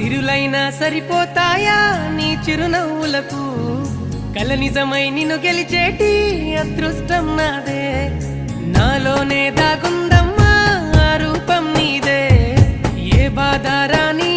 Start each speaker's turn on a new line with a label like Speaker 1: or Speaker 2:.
Speaker 1: సిరులైనా సరిపోతాయా నీ చిరునవ్వులకు కల నిజమై నిన్ను గెలిచేటి అదృష్టం నాదే నాలోనే దాగుందమ్మా ఆ రూపం నీదే ఏ బాధ రాని